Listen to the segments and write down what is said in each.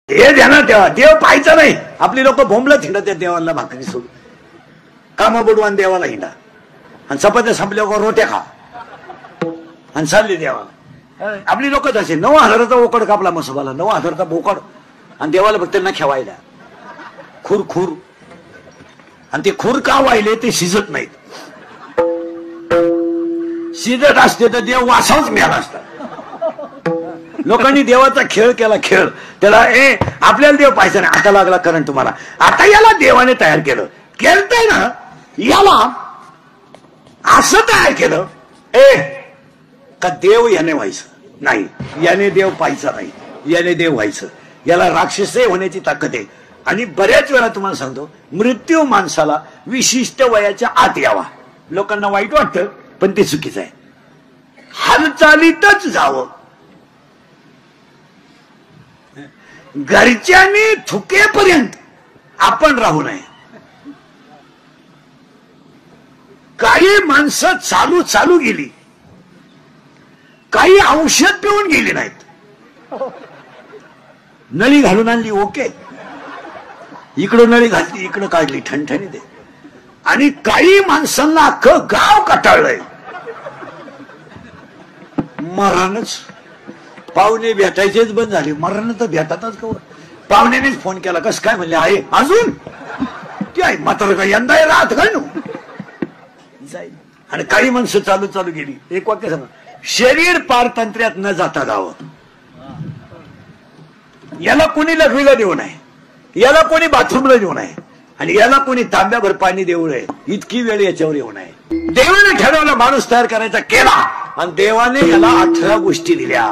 हे ध्यानात ठेवा, देव पाहायचा नाही. आपली लोक भोंबलत हिंडा त्या देवाला भाकरी सोडून, कामं बुडवान देवाला हिंडा आणि चपात्या संपल्यावर रोट्या खा आणि चालले देवाला. आपली लोक तसे 9,000चा बोकड कापला मसोबाला, 9,000चा बोकड, आणि देवाला फक्त न खेवायला खूर खूर. आणि ते खूर का वाहिले ते शिजत नाहीत. शिजत असते तर देव वासाच मिळाला असता. लोकांनी देवाचा खेळ केला, खेळ. त्याला आपल्याला देव पाहायचा नाही. आता लागला करंट तुम्हाला. आता याला देवाने तयार केलं, केलंय ना, याला असं तयार केलं का देव याने व्हायचं नाही, याने देव पाहायचा नाही, याने देव व्हायचं. याला राक्षसे होण्याची ताकद आहे. आणि बऱ्याच वेळा तुम्हाला सांगतो, मृत्यू माणसाला विशिष्ट वयाच्या आत यावा. लोकांना वाईट वाटतं पण ते चुकीचं आहे. हालचालीतच जावं. घरच्यांनी थुकेपर्यंत आपण राहू नये. काही माणसं चालू चालू गेली, काही औषध पिऊन गेली नाहीत. नळी घालून आणली, ओके, इकडं नळी घातली, इकडं काढली, ठणठणी दे. आणि काही माणसांना अख्खं गाव कटाळलंय. मरणच, पाहुणे भेटायचेच बंद झाले. मरण तर भेटातच कवर. पाहुण्यानेच फोन केला, कस काय म्हणले, आहे अजून ते आहे मात्र का यंदा राहत काय नो जाईल. आणि काही माणसं चालू चालू गेली. एक वाक्य सांगा, शरीर पारतंत्र्यात न जाता जावं. याला कोणी लघवीला देऊ नये, याला कोणी बाथरूमला देऊ नये, आणि याला कोणी तांब्याभर पाणी देऊ नये. इतकी वेळ याच्यावर येऊ नये. देवाने ठरवलं माणूस तयार करायचा, केला. आणि देवाने याला 18 गोष्टी दिल्या.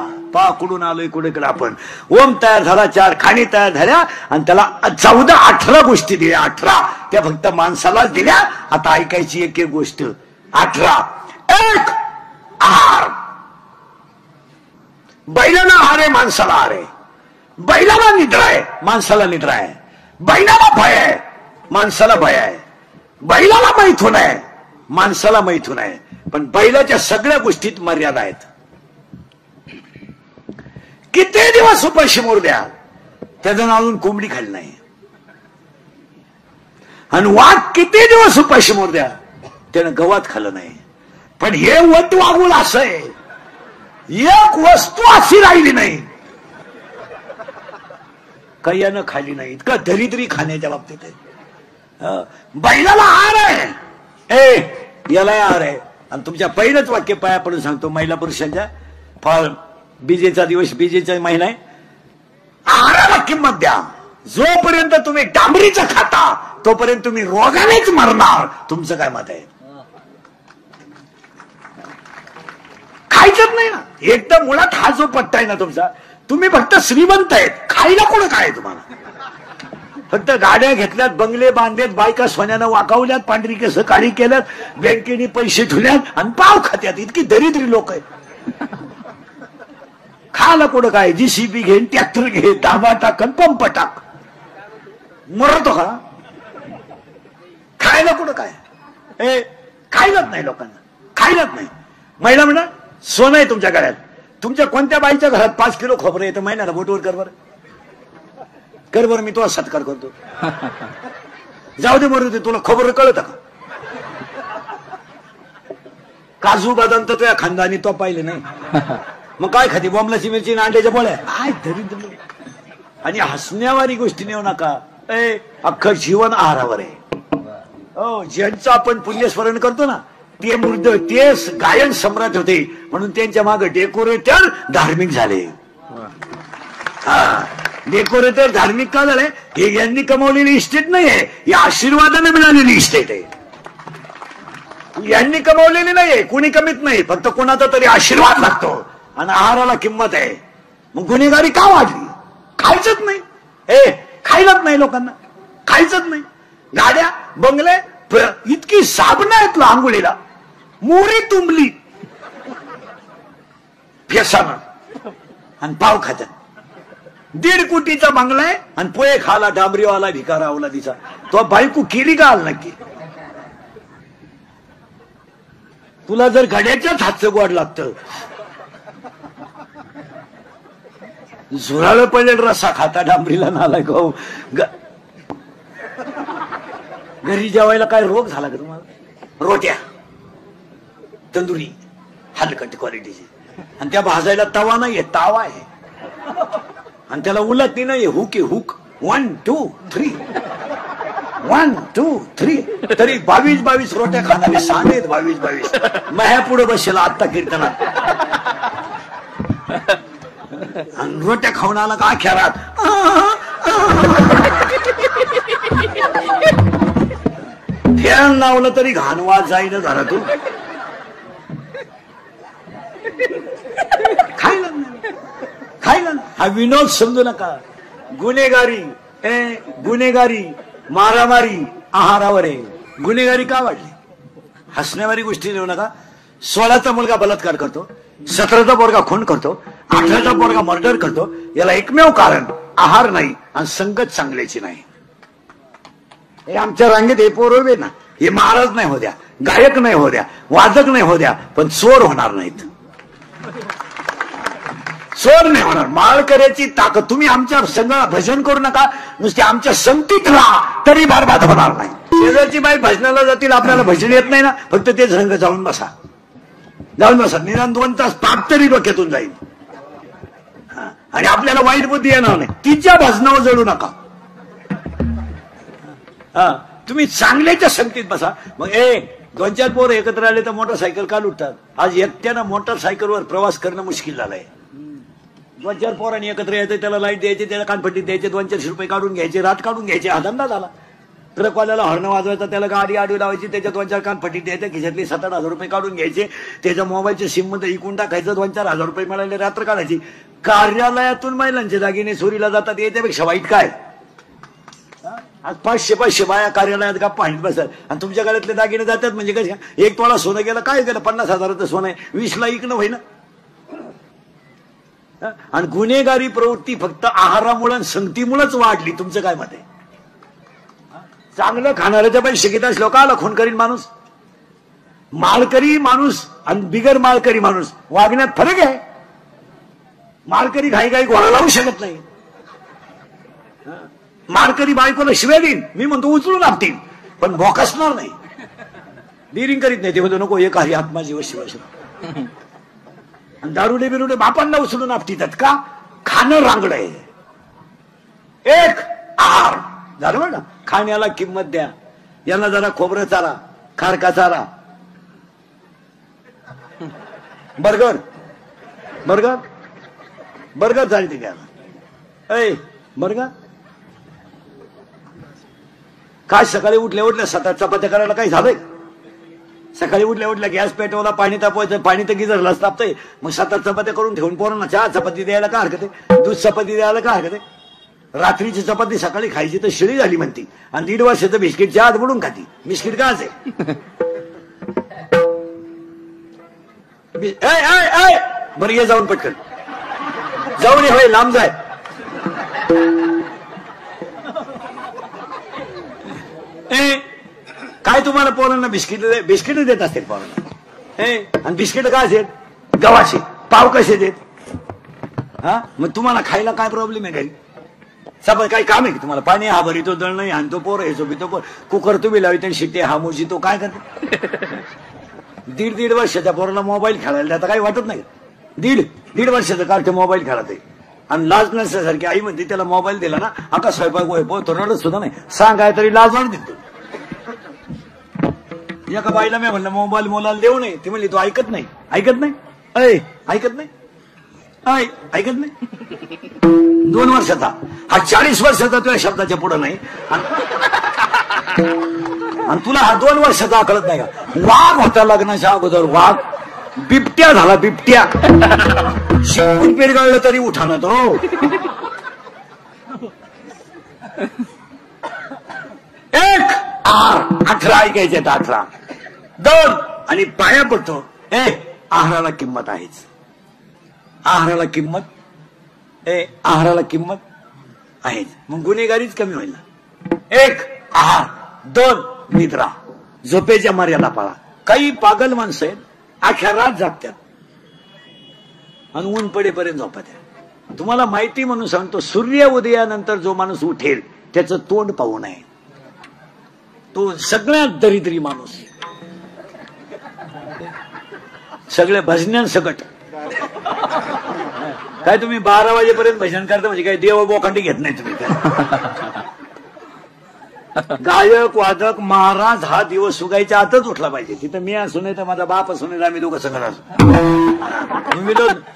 कुठून आलोय कुठेकडे आपण. ओम तयार झाला, 4 खाणी तयार झाल्या, आणि त्याला 18 गोष्टी दिल्या. 18 त्या फक्त माणसालाच दिल्या. आता ऐकायची एक एक गोष्ट. 18. एक, आहार. बैलाला आहार आहे, माणसाला आहार आहे. बैलाला निद्रा आहे, माणसाला निद्रा आहे. बैलाला भय आहे, माणसाला भय आहे. बैलाला मैथून आहे, माणसाला मैथून आहे. पण बैलाच्या सगळ्या गोष्टीत मर्यादा आहेत. किती दिवस उपाशी मोर द्या, त्याचं अजून कोंबडी खाल्ली नाही. आणि वाघ किती दिवस उपाशी मोर द्या, त्यानं गवात खाल्लं नाही. पण हे वट वागून असं आहे, एक वस्तू अशी राहिली नाही काही यानं खाली नाही. इतकं दरिद्री खाण्याच्या बाबतीत आहे. बैलाला आहार आहे, याला आहार आहे. आणि तुमच्या पहिलंच वाक्य पाया पडून सांगतो, महिला पुरुषांच्या, फळ बीजेचा दिवस, बीजेचा महिना आहे. आहाराला किंमत द्या. जोपर्यंत तुम्ही डांबरीचं खाता तोपर्यंत तुम्ही रोगानेच मरणार. तुमचं काय मत आहे? खायचंच नाही ना. एकदम मुळात हा जो पट्टा आहे ना तुमचा, तुम्ही फक्त श्रीमंत आहेत, खायला कोण काय तुम्हाला. फक्त गाड्या घेतल्यात, बंगले बांधलेत, बायका सोन्यानं वाकावल्यात, पांढरी केस काळी केल्यात, बँकेने पैसे ठेवल्यात आणि पाव खात्यात. इतकी दरिद्री लोक आहेत. खायला कुठं काय. जीसीबी घेईन, ट्रॅक्टर घे, दाबा टाकन, पंप टाक, मरतो का. खायला कुठं काय. खायलाच नाही लोकांना, खायलाच नाही. महिला म्हणा, सोनं आहे तुमच्या गळ्यात. तुमच्या कोणत्या बाईच्या घरात 5 किलो खोबरं येतं महिन्याला. बोटवर कर बरं, कर बरं, मी तुला सत्कार करतो. जाऊ दे मरू दे, तुला खोबरं कळत का. काजू बदाम तर तुझ्या खानदानी तो पाहिले नाही. मग काय खाती, बॉम्बलाची मिरची आणि अंड्याच्या पोळ्या. काय दरिद्र. आणि हसण्यावारी गोष्टी नेऊ नका. अख्खं जीवन आहारावर आहे. हो, ज्यांचं आपण पुण्यस्मरण करतो ना, ते मृद, ते गायन सम्राट होते म्हणून त्यांच्या मागे डेकोरेटर धार्मिक झाले. डेकोरेटर धार्मिक का झाले? हे यांनी कमावलेली इस्टेट नाहीये, या आशीर्वादाने मिळालेली इस्टेट आहे. यांनी कमावलेली नाहीये, कुणी कमीत नाही, फक्त कोणाचा तरी आशीर्वाद लागतो. आणि आहाराला किंमत आहे. मग गुन्हेगारी का वाढली? खायचंच नाही. खायलाच नाही लोकांना, खायचंच नाही. गाड्या, बंगले, इतकी साबणं आहेत आंघोळीला, मोरी तुंबली फेसानं आणि पाव खात्यात. 1.5 कोटीचा बंगला आहे आणि पोहे खाला डांबरीवाला भिकारा अवलादीचा. तो बायको केली का आल नक्की. तुला जर घड्याच्याच हातचं गोड लागतं झुराळ पडलेल रस्सा खाता डांबरीला नाला गो. घरी जेवायला काय रोग झाला का तुम्हाला? रोट्या तंदुरी हलकट क्वालिटीची, आणि त्या भाजायला तवा नाहीये, तावा आहे, आणि त्याला उलटणी नाहीये, हुक आहे हुक. 1 2 3 1 2 3 तरी 22 रोट्या खाणारे सांगेत 22 ह्या पुढे बसला आत्ता कीर्तनात. आणि रोट्या खाऊन आला का खेळात फॅन लावलं तरी घाणवाज जाईन घरातून. खायला खायला हा विनोद समजू नका. गुन्हेगारी मारामारी आहारावर आहे. गुन्हेगारी का वाढली? हसण्यावारी गोष्टी देऊ नका. 16चा मुलगा बलात्कार करतो, 17चा पोरगा खून करतो, 18चा पोरगा मर्डर करतो. याला एकमेव कारण आहार नाही आणि संगत चांगल्याची नाही. हे आमच्या रांगेत हे पोरवे ना, हे महाराज नाही हो द्या, गायक नाही हो द्या, वादक नाही हो द्या, पण चोर होणार नाहीत. चोर नाही होणार. माळकऱ्याची ताकद. तुम्ही आमच्या संघाला भजन करू नका, नुसते आमच्या संगतीत राहा तरी बरबाद होणार नाही. शेजारची बाई भजनाला जातील, आपल्याला भजन येत नाही ना, फक्त ते संघ जाऊन बसा, जाऊन बसा. निदान 2 तास पाप तरी डोक्यातून जाईल आणि आपल्याला वाईट बुद्धी येणार नाही. तिच्या भजनावर जळू नका. तुम्ही चांगल्याच्या संगतीत बसा. मग 2-4 पोरं एकत्र आले तर मोटरसायकल का लुटतात? आज एकट्यानं मोटरसायकलवर प्रवास करणं मुश्किल झालंय. 2-4 पोरांनी एकत्र यायचं, त्याला लाईट द्यायची, त्याला कानपट्टी द्यायचे, 200-400 रुपये काढून घ्यायचे, रात काढून घ्यायचे, हा धंदा झाला. ट्रकवाल्याला हॉर्न वाजवायचा, त्याला गाडी आडवी लावायची, त्याच्या 2-4 कानपट्टी द्यायचे, खिशातली 7-8 हजार रुपये काढून घ्यायचे, त्याच्या मोबाईलच्या सिम मध्ये इकून टाकायचं, 2-4 हजार रुपये मिळाले, रात्र काढायची. कार्यालयातून महिलांचे दागिने चोरीला जातात, याच्यापेक्षा वाईट काय? आज 500 बाया कार्यालयात गप्पा आणत बसतात, आणि तुमच्या गळ्यातले दागिने जातात म्हणजे कशा? 1 तोळा सोनं गेलं, काय गेलं? 50 हजाराचं सोनं आहे, 20ला इकणं होईना. आणि गुन्हेगारी प्रवृत्ती फक्त आहारामुळे संगतीमुळेच वाढली. तुमचं काय मत आहे? चांगलं खाणाऱ्याच्या पैसे घेत असलो काला खून करीन माणूस? माळकरी माणूस आणि बिगर माळकरी माणूस वागण्यात फरक आहे. माळकरी घाई घोडा लावू शकत नाही. माळकरी बायकोला शिव्या देईन, मी म्हणतो उचलून आपतील, पण भोकसणार नाही, डिरिंग करीत नाही. ते म्हणतो नको एक हरी आत्मा जीव शिवाय. आणि दारुडे बिरुडे बापांना उचलून आपटीतात का? खाणं रांगडय. एक आहार झालं बरं का? खाण्याला किंमत द्या. यांना जरा खोबरं चारा, खारका चारा, बर्गर बर्गर बर्गर चालते घ्यायला. बर्गर काय? सकाळी उठल्या 7 चपात्या करायला काही झालंय? सकाळी उठल्या गॅस पेटवला, पाणी तापवायचं, पाणी तर गिजरलाच तापतंय, मग 7 चपात्या करून ठेवून पोरांना 4 चपाती द्यायला का हरकत आहे? दूध चपाती द्यायला का हरकत आहे? रात्रीची चपाती सकाळी खायची तर शिळी झाली म्हणती, आणि 1.5 वर्षाचं बिस्किटच्या आत बुडून खाती. बिस्किट का आहे? बरं ये जाऊन पटकन जाऊन ये, होय लांब जाय. काय तुम्हाला पोरांना बिस्किट देत असतील पोरांना? आणि बिस्किट काय असेल? गव्हाचे. पाव कसे देत? मग तुम्हाला खायला काय प्रॉब्लेम आहे? काही चपाती काही काम आहे की तुम्हाला? पाणी हा भरितो, दळण हाणतो, पोर हे झोपितो, कुकर तुम्ही लावितो, शिट्टे हा मोजितो, काय करतो? 1.5 वर्षाच्या पोराला मोबाईल खेळायला आता काही वाटत नाही. 1.5 वर्षाचं कार्ट मोबाईल खेळत आहे, आणि लाज नसल्यासारखी आई म्हणते त्याला मोबाईल दिला ना आका स्वयंपाक तो रडत सुद्धा नाही. सांगाय तरी लाज वाट देतो. एका बाईला मी म्हणलं मोबाईल मोलाला देऊ नये, ती म्हणली तू ऐकत नाही. ऐकत नाही? ऐकत नाही? ऐकत नाही? 2 वर्षाचा हा 40 वर्षाचा तुझ्या शब्दाच्या पुढे नाही, आणि तुला हा 2 वर्षाचा कळत नाही का? वाघ होता लग्नाच्या अगोदर, वाघ बिबट्या झाला, बिबट्या. शिकून पेरगाळलं तरी उठाना तो. एक 18 ऐकायचे, 18 2 आणि पाया पडतो. आहाराला किंमत आहेच. आहाराला किंमत आहाराला किंमत आहेच. मग गुन्हेगारीच कमी होईल. 1 आहार, 2 निद्रा, झोपेच्या मर्यादा पाळा. काही पागल माणसं आहेत अख्ख्या रात जागतात आणि ऊन पडेपर्यंत झोपत आहे. तुम्हाला माहिती म्हणून सांगतो, सूर्य उदयानंतर जो माणूस उठेल त्याचं तोंड पाहू नये. तो सगळ्यात दरिद्री माणूस, सगळे भजन्यांसकट. काय तुम्ही 12 वाजेपर्यंत भजन करता म्हणजे काय देव बोखंडी घेत नाही तुम्ही. गायक वादक महाराज हा दिवस सुगायच्या आतच उठला पाहिजे. तिथं मी असू नाही तर माझा बाप असू नाही, आम्ही दोघं सगळं असू.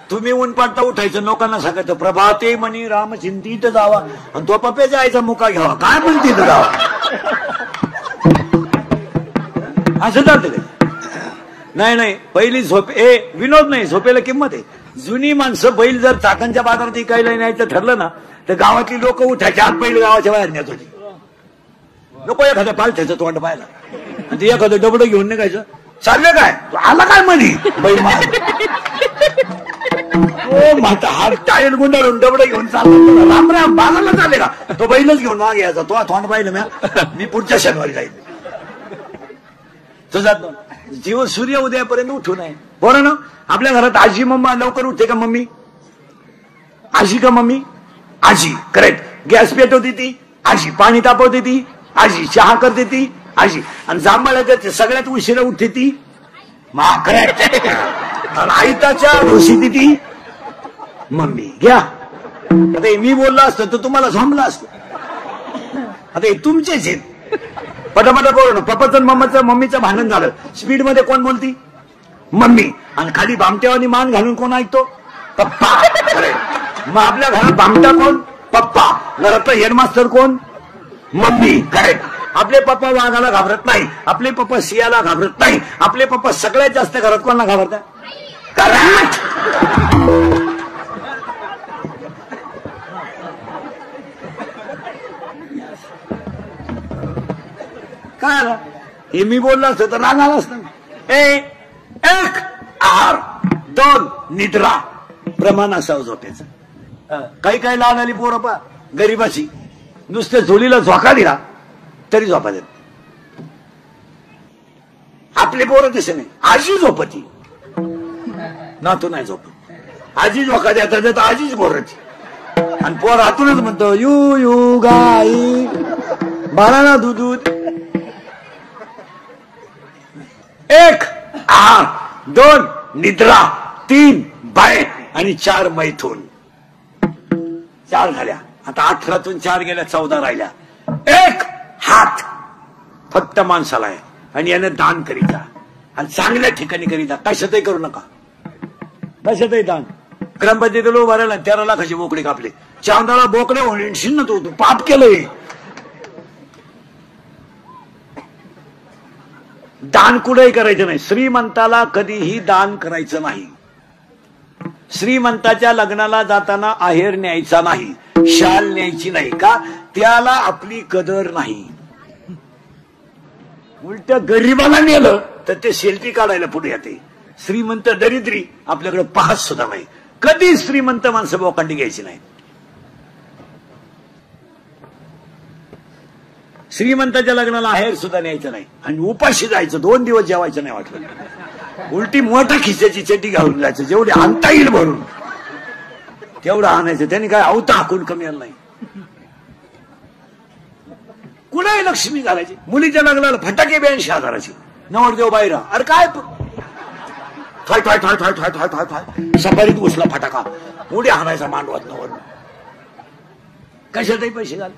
तुम्ही ऊन पाडता उठायचं, लोकांना सांगायचं प्रभाते म्हणी राम चिंतीत जावा, आणि तो पप्याच्या आईचा मुका घ्यावा. काय म्हणते जावा असं चालतं काय? नाही पहिली विनोद नाही, झोपेला किंमत आहे. जुनी माणसं बैल जर चाकांच्या बाजारात इकायला न्यायचं ठरलं ना तर गावातली लोक उठायच्या आत बैल गावाच्या बाहेर नेत होती. नको एखाद्या पालथ्याचं तोंड पाहायला, आणि ते एखादं डबडं घेऊन निघायचं. चाललं काय आला काय म्हणी बैल माता हात टायर गुंडाळून डबडं घेऊन चालला. राम राम बाजारला चालले का? तो बैलच घेऊन मागे यायचा. तो तोंड पाहिलं मी पुढच्या शनिवारी जाईल. तो जात जीव सूर्य उदयापर्यंत उठू नये. बरं ना. आपल्या घरात आजी मम्मा लवकर उठते का? मम्मी आजी का? मम्मी आजी. करेक्ट. गॅस पेटवते ती आजी, पाणी तापवते ती आजी, चहा करते ती आजी, आणि जांभळाच्या सगळ्यात उशिरा उठते ती करेक्ट. आईताच्या ढोशी ती मम्मी. घ्या आता मी बोललो असतो तर तुम्हाला झोंबलं असतं. आता हे तुमचेच आहेत. पटापटा बोल ना. पप्पाचं मम्मीचं भांडण झालं, स्पीड मध्ये कोण बोलती? मम्मी. आणि खाली भामट्यावानी मान घालून कोण ऐकतो? पप्पा. मग आपल्या घरात भामटा कोण? पप्पा. घरातला हेडमास्टर कोण? मम्मी. करेक्ट. आपले पप्पा वाघाला घाबरत नाही, आपले पप्पा सियाला घाबरत नाही, आपले पप्पा सगळ्यात जास्त घरात कोणाला घाबरतात? करेक्ट. काय आला? हे मी बोललो असतो तर राग आला असतं. 1 आहार, 2 निद्रा. प्रमाण असावं झोपेचं. काही लहान आली पोरं पा गरीबाची नुसते झोलीला झोका दिला तरी झोपा देत. आपली पोरं तसे नाही. आजी झोपती, नातू नाही झोपत. आजी झोका देता देता आजीच पोराची, आणि पोर हातूनच म्हणतो यू यू गाई बाळाला दूध. 1 आहार, 2 निद्रा, 3 बाय, आणि 4 मैथून. 4 झाल्या. आता 18तून 4 गेल्या, 14 राहिल्या. 1 हात फक्त माणसाला आहे, आणि याने दान करीता, आणि चांगल्या ठिकाणी करीता. कशातही करू नका, कशातही दान. ग्रामपंचायतीला उभा राहिला 13 लाखाची बोकडे कापले. चांदाला बोकडे होईल ना, तू पाप केलंय. दान कुठेही करायचं नाही. श्रीमंताला कधीही दान करायचं नाही. श्रीमंताच्या लग्नाला जाताना आहेर न्यायचा नाही, शाल न्यायची नाही. का? त्याला आपली कदर नाही. उलट गरीबाला नेलं तर ते सेल्फी काढायला पुढे येते. श्रीमंत दरिद्री आपल्याकडे पाहत सुद्धा नाही. कधी श्रीमंत माणसं बोकांडी घ्यायची नाही. श्रीमंताच्या लग्नाला आहेर सुद्धा न्यायचं नाही, आणि उपाशी जायचं. 2 दिवस जेवायचं नाही वाटलं. उलटी मोठा खिशाची चेटी घालून जायचं. जेवढी आणता येईल भरून तेवढं आणायचं. त्यांनी काय अवता हाकून कमी आलं नाही. कुणाही लक्ष्मी घालायची. मुलीच्या लग्नाला फटाके 82,000ची. नवरदेव बाहेर. अरे काय थाय थाय थाय थाय थाय थाय थाय थाय सफारीत घुसला फटाका. उडी हाणायचा मांडवात नवर. कशातही पैसे घाल.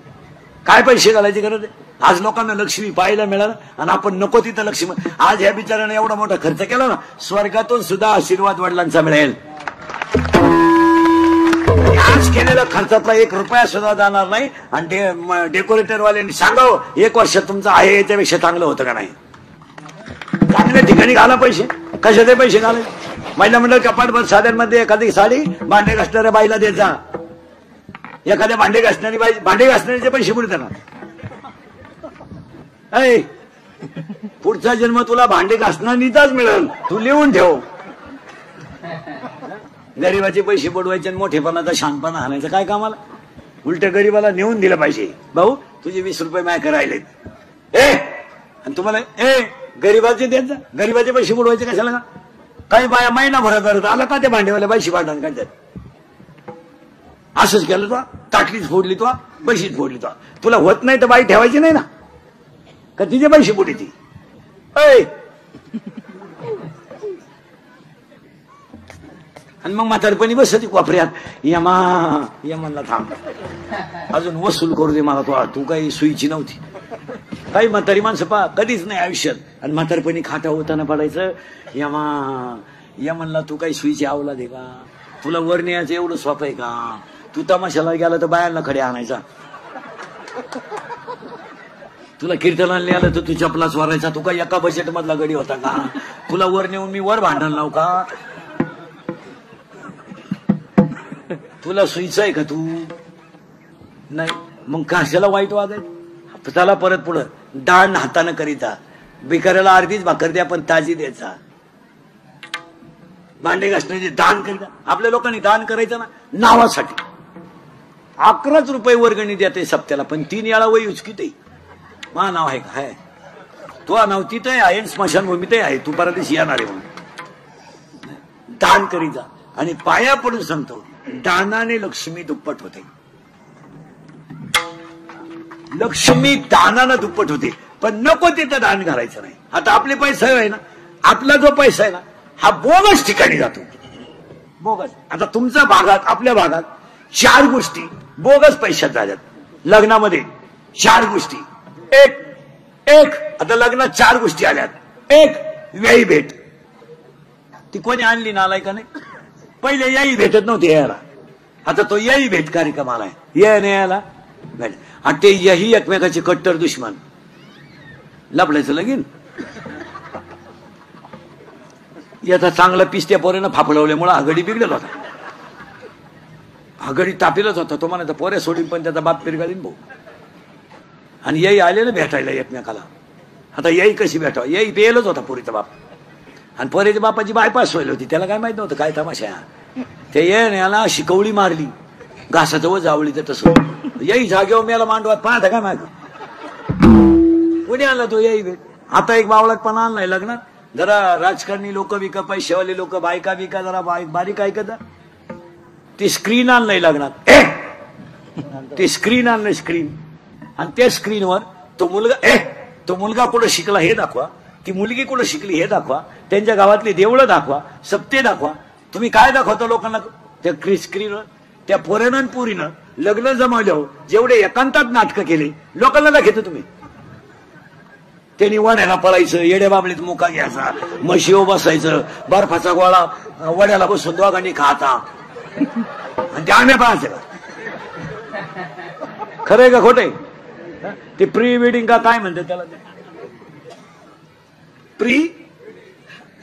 काय पैसे घालायची गरज आहे? आज लोकांना लक्ष्मी पाहायला मिळालं, आणि आपण नको तिथं लक्ष्मी. आज ह्या बिचाराने एवढा मोठा खर्च केला ना, स्वर्गातून सुद्धा आशीर्वाद वडिलांचा मिळेल. आज केलेल्या खर्चातला 1 रुपया सुद्धा जाणार नाही. आणि डेकोरेटरवाल्यांनी सांगावं 1 वर्ष तुमचं आहे याच्यापेक्षा चांगलं होतं का नाही. चांगल्या ठिकाणी घाला पैसे. कशाचे पैसे घाले? महिला मंडळ कपाटभर साड्यांमध्ये एखादी साडी भांडे घासणाऱ्या बाईला द्यायचा. एखाद्या भांडे घासणारी बाई भांडे घासणारीचे पैसे पुढे देणार. पुढचा जन्म तुला भांडे घासणारीचाच मिळेल. तू लिहून ठेव. गरीबाचे पैसे बुडवायचे आणि मोठेपणाचा शानपणा हाणायचं काय कामाला? उलट गरीबाला नेऊन दिलं पाहिजे. भाऊ तुझे 20 रुपये माझ्याकडे राहिलेत. आणि तुम्हाला गरीबाचे देत जा. गरीबाचे पैसे बुडवायचे कशाला का? काही बाया महिनाभरात आला का ते भांडेवाल्या पैसे भांडण काढतात. असंच केलं तो, ताटलीच फोडली तो, पैशीच फोडली तो. तुला होत नाही तर बाई ठेवायची नाही ना का तिचे पैसे बुडी ती. आणि मग म्हातारपणी बसती कोपऱ्यात, यमानला थांब, अजून वसूल करू दे मला. तू काही सुईची नव्हती. काही म्हातारी माणसं पहा कधीच नाही आयुष्यात, आणि म्हातारपणी खाटा होताना पडायचं, यमनला तू काही सुईची आवला दे का, तुला वर न्यायचं एवढं सोपं आहे का, तू तमाशाला गेला तर बायांना खडे आणायचा, तुला कीर्तनाला आलं तर तू चपला स्वारायचा, तू काय एका बजेट मधला गडी होता का, तुला वर नेऊन मी वर भांडण लावू का, तुला सुईचं आहे का तू नाही. मग कशाला वाईट वाद आहे. त्याला परत पुढं दान हातानं करीता, भिकाऱ्याला अर्धीच भाकर द्या पण ताजी द्यायचा, भांडे घासण्याचे दान करीता. आपल्या लोकांनी दान करायचं ना नावासाठी, 11 रुपये वर्गणी द्या सप्त्याला, पण 3 वेळा वय उचकीत. मा नाव आहे का, आहे तो नाव तिथं आहे, स्मशानभूमीत आहे, तू परदेशी येणार आहे म्हणून दान करीता. आणि पाया पडून सांगतो, दानाने लक्ष्मी दुप्पट होते. लक्ष्मी दानानं दुप्पट होते, पण नको तिथं दान घालायचं नाही. आता आपले पैसे आहे ना, आपला जो पैसा आहे ना हा बोगस ठिकाणी जातो, बोगस. आता तुमच्या भागात, आपल्या भागात 4 गोष्टी बोगस पैशात झाल्यात. लग्नामध्ये 4 गोष्टी, एक आता लग्नात 4 गोष्टी आल्यात. एक व्ययी भेट, ती कोणी आणली नालाय का नाही. पहिले याही भेटत नव्हते यायला, आता तो याही भेट कार्यक्रम आलाय, यायला भेट. आणि ते यही एकमेकाचे कट्टर दुश्मन, लपडायचं लगीन. याचा चांगला पिस्त्या पोऱ्यानं फाफडवल्यामुळे आघाडी बिघडला होता, आघाडी तापेलच होता. तो म्हणायचा पोऱ्या सोडीन पण त्याचा बाप पिरगाळीन भाऊ. आणि याही आले ना भेटायला एकमेकाला. आता याही कशी भेटावं, याही पेलच होता पोरीचा बाप, आणि पोरीच्या बापाची बायपास व्हायला होती, त्याला काय माहित नव्हतं काय तमाशा. ते याला शिकवली मारली घासाचं व जावळी, तर तसं याही जागेवर मेला मांडवात पाहता काय माहिती कोणी आणला तो याही भेट. आता एक बावळात पण आणलाय लग्नात, जरा राजकारणी लोक विका, पैशावाले लोक, बायका बिका जरा बारीक ऐकता, ती स्क्रीन आणलंय लग्नात, ते स्क्रीन आणलंय स्क्रीन. आणि त्या स्क्रीनवर तो मुलगा कुठं शिकला हे दाखवा, ती मुलगी कुठं शिकली हे दाखवा, त्यांच्या गावातली देवळं दाखवा, सप्ते दाखवा. तुम्ही काय दाखवता लोकांना त्या स्क्रीनवर. त्या पोऱ्यानं आणि पोरीनं लग्न जमवल्यावर जेवढे एकांतात नाटकं केले लोकांना दाखवतो तुम्ही. त्यांनी वड्याला पळायचं, येड्या बाबळीत मुका घ्यायचा, म्हशीवर बसायचं, बर्फाचा गोळा वड्याला बसून दोघांनी खाता, आणि त्या आम्ही पाहायचं. खरंय का खोटंय. ते प्री वेडिंग का काय म्हणते त्याला, प्री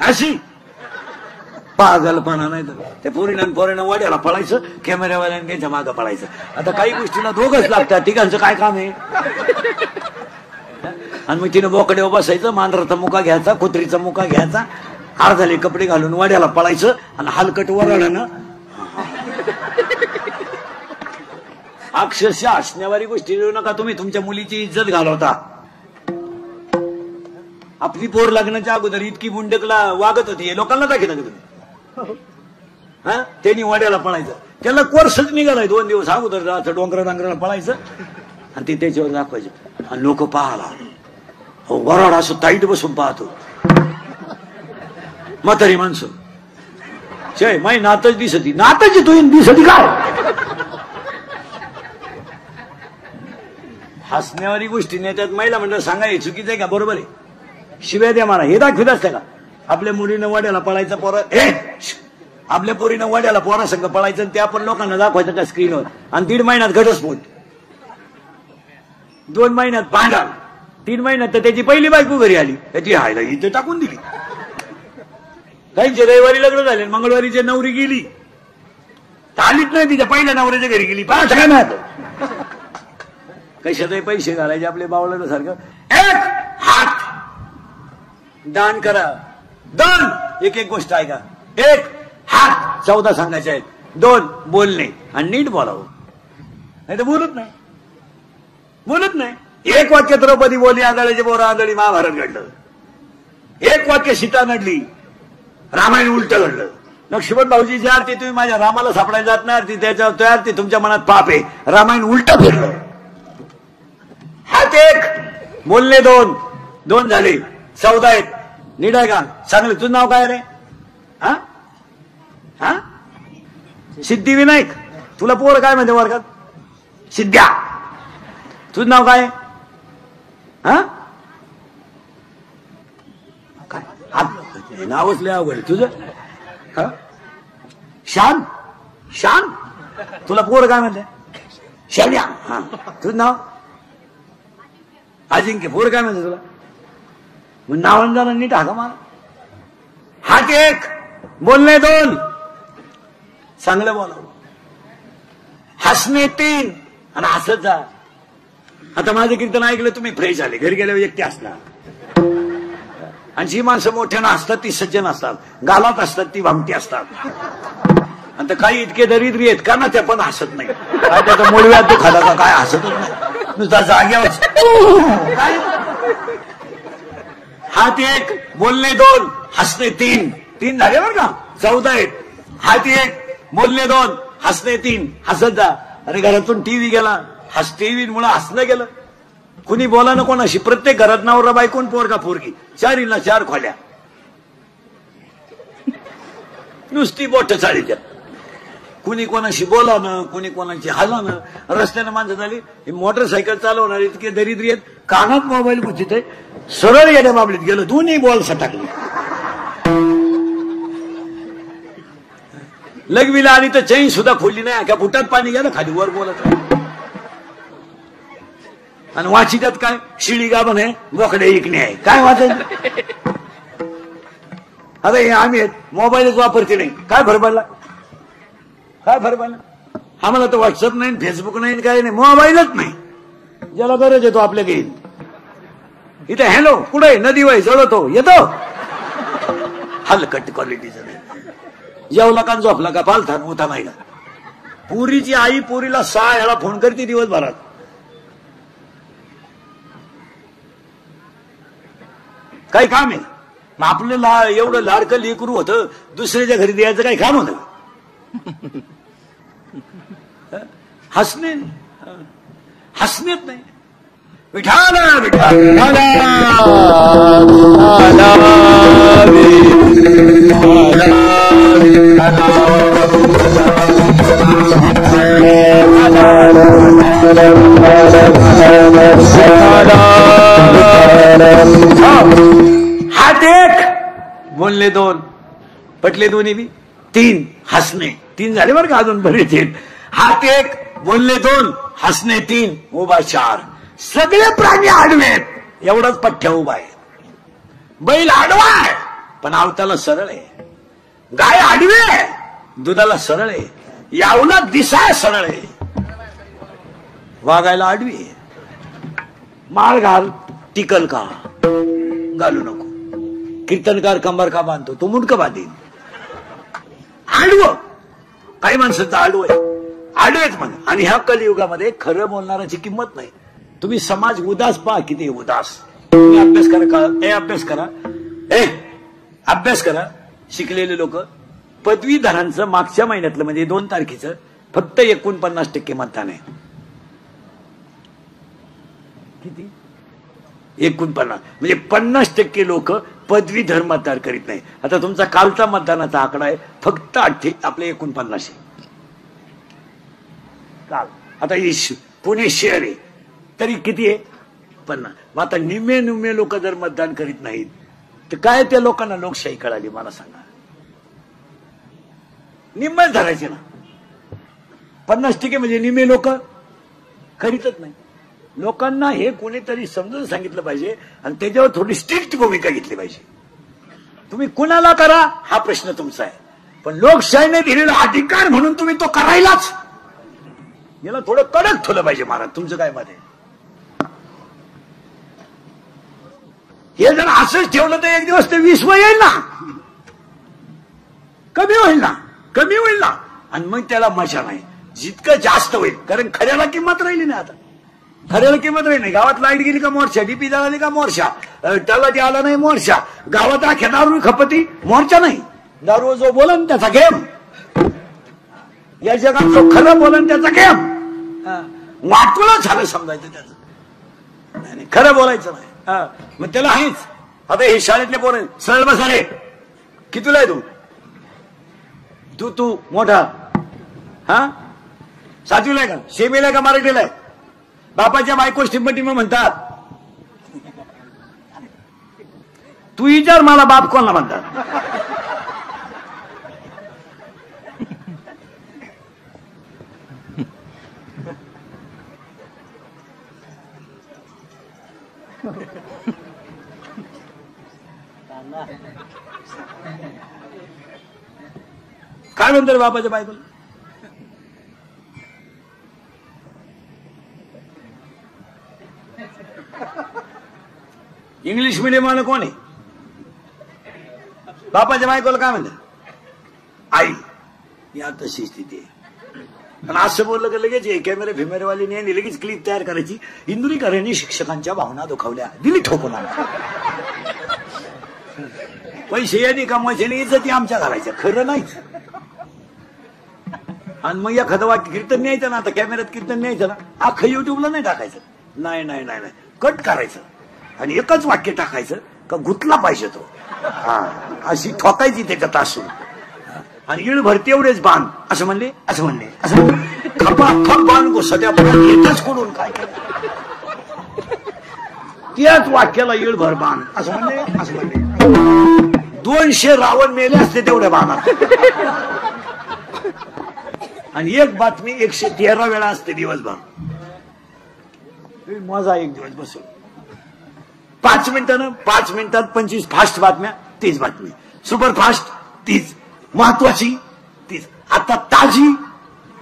अशी पागलपणा नाही तर. ते पोरीनं वड्याला पळायचं, कॅमेऱ्यावाल्यानं घ्यायच्या मागं पळायचं. आता काही गोष्टीला दोघंच लागतात, तिघांचं काय काम आहे. आणि मग तिनं बोकड्यावर बसायचं, मांजराचा मुका घ्यायचा, कुत्रीचा मुका घ्यायचा, अर्धाले कपडे घालून वड्याला पळायचं, आणि हलकट वराडानं अक्षरशः असण्यावारी गोष्टी देऊ नका तुम्ही. तुमच्या मुलीची इज्जत घालवता. आपली पोर लग्नाच्या अगोदर इतकी बुंडकला वागत होती, हे लोकांना दाखवता तुम्ही. त्यांनी वड्याला पळायचं, त्याला कोर्सच निघालाय 2 दिवस अगोदर जायचं, डोंगराला पळायचं, आणि ते त्याच्यावर दाखवायचं. आणि लोक पाहाला, वराड असं ताईट बसून पाहतो. म्हातारी माणसं जय माई नातच दिसती, नाताची तू दिसती काय. हसण्यावारी गोष्टी नाही त्यात महिला मंडळ सांगाय चुकीचं आहे का, बरोबर आहे. शिव्या द्या मला हे दाखवित असते का. आपल्या मुलीनं वड्याला पळायचं, आपल्या पोरीनं वड्याला पोरासंग पळायचं, ते आपण लोकांना दाखवायचं का स्क्रीनवर. आणि 1.5 महिन्यात घटस्फोट, 2 महिन्यात भांडण, 3 महिन्यात तर त्याची पहिली बायको घरी आली, त्याची हायला इथे टाकून दिली. काहींचे रविवारी लग्न झाले, मंगळवारीची नवरी गेली, आलीच नाही, तिच्या पहिल्या नवऱ्याच्या घरी गेली. पाहता काय माहित कशातही पैसे घालायचे आपले बावळा सारखं. एक हात दान करा, 2 एक गोष्ट ऐका. 1 हात 14 सांगायचे आहेत, 2 बोलणे, आणि नीट बोलावं, नाही तर बोलत नाही. 1 वाक्य द्रौपदी बोली, आंधळीचे बोरा आंधळी, महाभारत घडलं. 1 वाक्य सीता नडली, रामायण उलट घडलं. लक्ष्मण भाऊजीची आरती तुम्ही माझ्या रामाला सापडायला जात नाही आरती, त्याच्यावर तो आरती तुमच्या मनात पाप आहे. रामायण उलट फिरलं. हात एक, बोलले दोन, दोन झाले, 14 आहेत. नीट आहे का? चांगले. तुझं नाव काय रे? हा हा सिद्धिविनायक. तुला पोर काय म्हणते वर्गात? सिद्ध्या. तुझं नाव काय? हा काय नावच लय अवघड तुझं? शान. शान. तुला पोर काय म्हणते? शान्या. हा. तुझं नाव? अजिंक्य. पोर काय म्हणते तुला? मग नावांना नीट हाका मार. हात एक, बोलणे दोन, चांगलं बोला, हसणे 3 आणि हसत जा. आता माझं कीर्तन ऐकलं तुम्ही फ्रेश झाले, घरी गेल्यावर एकटे असणार. आणि जी माणसं मोठ्यानं असतात ती सज्जन असतात, गालात असतात ती भामटी असतात. आणि काही इतके दरिद्री आहेत का ना त्या पण हसत नाही. काय त्याचा मूळव्याध खाला का काय हसतच नाही, नुसता जाग्यावर. काय हात एक, बोलणे दोन, हसणे 3. 3 झाले बरं का? 14 आहेत. हात एक, बोलणे दोन, हसणे 3. हसत जा. अरे घरातून टीव्ही गेला, टीव्ही मुळे हसणं गेलं. कुणी बोला ना कोणाशी. प्रत्येक घरात नवरा बायकोन पोरगा पोरगी, 4 4 खोल्या, नुसती बोट चाळी त्यात. कुणी कोणाशी बोला ना, कुणी कोणाची हाला ना. रस्त्यानं माणसं झाली, मोटरसायकल चालवणारे इतके दरिद्री आहेत, कानात मोबाईल गुचित आहे, सरळ येण्या बाबलीत गेलं, दोन्ही बॉल सटाकले. लगविला आली तर चैन सुद्धा खोलली नाही, का बुटात पाणी गेलं खाली, वर बोलत. आणि वाची त्यात काय? शिळी गाभण आहे, बोकडे इकणे आहे. काय वाचायचं? आता हे आम्ही मोबाईलच वापरते नाही. काय फरक पडला? काय फरक पडला? आम्हाला तर व्हॉट्सअप नाही, फेसबुक नाही, काय नाही, मोबाईलच नाही. ज्याला गरज येतो आपल्या घेईन. इथे हॅलो कुठे नदी वय जळतो येतो. हलकट क्वालिटीचं नाही. जेवला का झोपला का पालथा होता नाही का? पुरीची आई पुरीला 6 वेळा फोन करते दिवसभरात. काही काम आहे? मग आपल्याला एवढं लाडकं लेकरू होतं, दुसऱ्याच्या घरी द्यायचं काही काम होतं? हसणे हसणेच नाही. विठाला विठाला हात एक, बोलले दोन, पटले दोन्ही बी. 3 हसणे 3 झाले बरं का? अजून बरेच आहेत. हात एक, बोलले दोन, हसणे 3, उभा 4. सगळे प्राणी आडवे आहेत, एवढाच पठ्ठ्या उभा आहे. बैल आडवा आहे पण आवताला सरळ आहे. गाय आडवी आहे, दुधाला सरळ आहे. यावला दिसाय सरळ आहे, वागायला आडवी आहे. माळ घाल, टिकल का? घालू नको. कीर्तनकार कंबर का बांधतो, तो मुंडक बांधीन. आडवं काही माणसाचं आडवं आहे, आडवेच म्हण. आणि ह्या कलियुगामध्ये खरं बोलणाराची किंमत नाही. तुम्ही समाज उदास पहा, किती उदास. तुम्ही अभ्यास करा का? अभ्यास करा, अभ्यास करा. शिकलेले लोक पदवीधरांचं मागच्या महिन्यातलं म्हणजे 2 तारखेचं फक्त 49% मतदान आहे. किती? 49. म्हणजे 50% लोक पदवीधर मतदान करीत नाही. आता तुमचा कालचा मतदानाचा आकडा आहे फक्त आपले 49. काल आता पुणे शहर आहे तरी किती आहे? 50. मग आता निम्मे लोक जर मतदान करीत नाहीत तर काय त्या लोकांना लोकशाही कळाली? मला सांगा. निम्मच धरायचे ना. 50% म्हणजे निम्मे लोक करीतच नाही. लोकांना हे कोणीतरी समजून सांगितलं पाहिजे आणि त्याच्यावर थोडी स्ट्रिक्ट भूमिका घेतली पाहिजे. तुम्ही कुणाला करा हा प्रश्न तुमचा आहे, पण लोकशाहीने दिलेला अधिकार म्हणून तुम्ही तो करायलाच. याला थोडं कडक ठेवलं पाहिजे. महाराज तुमचं काय मत आहे? हे जर असंच ठेवलं तर एक दिवस ते 20 येईल ना, कमी होईल ना. आणि मग त्याला मजा नाही. जितकं जास्त होईल, कारण खऱ्याला किंमत राहिली नाही. आता खऱ्याला किंमत राहिली नाही. गावात लाईट गेली का मोर्चा, डीपी जळाली का मोर्चा, त्याला ते आला नाही मोर्चा, गावात अख्या दारू खपती मोर्चा नाही. दारू जो बोलन त्याचा गेम, या जगात जो खरं बोलन त्याचा गेम. वाटवलं झालं समजायचं त्याचं, नाही खरं बोलायचं नाही. मग त्याला आहेच. आता हे शाळेतले पोरं सरळ बसा रे, कितीला आहे तू? तू तू मोठा, हा सातवीला आहे का, सेमीला आहे का, मराठीला आहे? बापाच्या बायको स्टिंबटी मग म्हणतात. तू विचार मला बाप कोणाला म्हणतात? काय म्हणतात बापाच्या बायकोला? इंग्लिश मिडियम वाला कोण आहे? बापाच्या बायकोला काय म्हणतात? आई. या तशी स्थिती आहे. आणि असं बोललं की लगेच कॅमेरे फिमेरेवाली यांनी लगेच क्लिप तयार करायची. इंदुरीकरांनी शिक्षकांच्या भावना दुखावल्या, दिली ठोकून. पैसे यांनी कमवायचे आणि इज्जती आमच्या घालायच्या, खरं नाहीच. आणि मग एखादं वाक्य कीर्तन न्यायचं ना, आता कॅमेऱ्यात कीर्तन न्यायचं ना, अख्खं युट्यूबला नाही टाकायचं. नाही नाही नाही नाही, कट करायचं आणि एकच वाक्य टाकायचं का गुतला पाहिजे तो. अशी ठोकायची त्याच्यात असून. आणि इळ भरती एवढेच बाण, असं म्हणले असं म्हणले असं खपा खप बाण घुसत्या येतच कोडून काय केलं. त्याच वाक्याला इळ भर बाण, असं म्हणले असं म्हणले. 200 रावण मेले असते तेवढ्या बाणात. आणि एक बातमी 113 वेळा असते दिवसभर. मजा एक दिवस बसून 5 मिनिटानं 5 मिनिटात 25 फास्ट बातम्या, 30 बातमी, सुपर फास्ट 30, महत्वाची 30, आता ताजी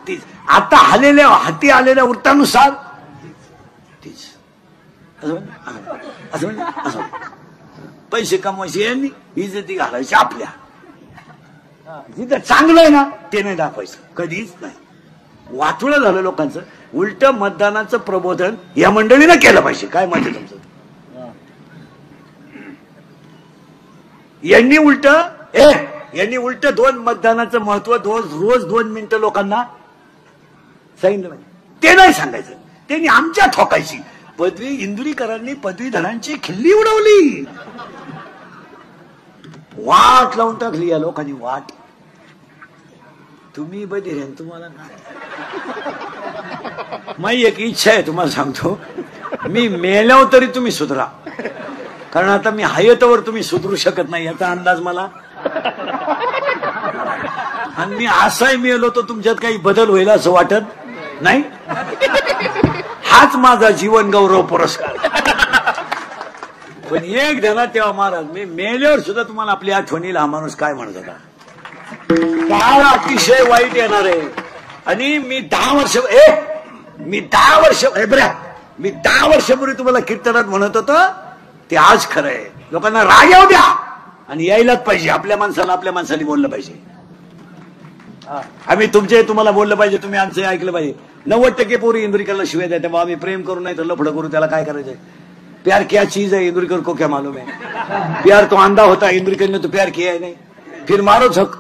30, आता हाती आलेल्या वृत्तानुसार 30. असं पैसे कमवायचे यांनी, इज्जती घालायची आपल्या. जिथं चांगलं आहे ना ते नाही दाखवायचं, कधीच नाही. वाटोळं झालं लोकांचं. उलट मतदानाचं प्रबोधन या मंडळीनं केलं पाहिजे. काय मत आहे तुमचं? यांनी उलट 2 मतदानाचं महत्व रोज 2 मिनिटं लोकांना सांगितलं पाहिजे. ते नाही सांगायचं, त्यांनी आमच्या ठोकायची. पदवी इंदुरीकरांनी पदवीधरांची खिल्ली उडवली, वाट लावून टाकली या लोकांनी, वाट. तुम्ही बधीर आहे, तुम्हाला काय. माझी एक इच्छा आहे, तुम्हाला सांगतो, मी मेल्यावर तरी तुम्ही सुधरा. कारण आता मी हयतवर तुम्ही सुधरू शकत नाही याचा अंदाज मला. आणि मी असाही मेलो तर तुमच्यात काही बदल होईल असं वाटत नाही. हाच माझा जीवन गौरव पुरस्कार. पण एक ध्यानात तेव्हा महाराज, मी मेल्यावर सुद्धा तुम्हाला आपली आठवणील हा माणूस काय म्हणत होता. काळ अतिशय वाईट येणार आहे. आणि मी 10 वर्षापूर्वी तुम्हाला कीर्तनात म्हणत होतो ते आज खरं आहे. लोकांना राग येऊ द्या आणि यायलाच पाहिजे. आपल्या माणसाने बोललं पाहिजे. आम्ही तुम्हाला बोललं पाहिजे, तुम्ही आमचं ऐकलं पाहिजे. 90% पोरी इंदुरीकरला शिवाय द्या, तेव्हा आम्ही प्रेम करू नाही तर लफडं करू, त्याला काय करायचंय. प्यार क्या चीज है इंदुरीकर को क्या मालूम है. प्यार तो अंधा होता, इंदुरीकर ने तो प्यार किया है नाही. फिर मारो झक.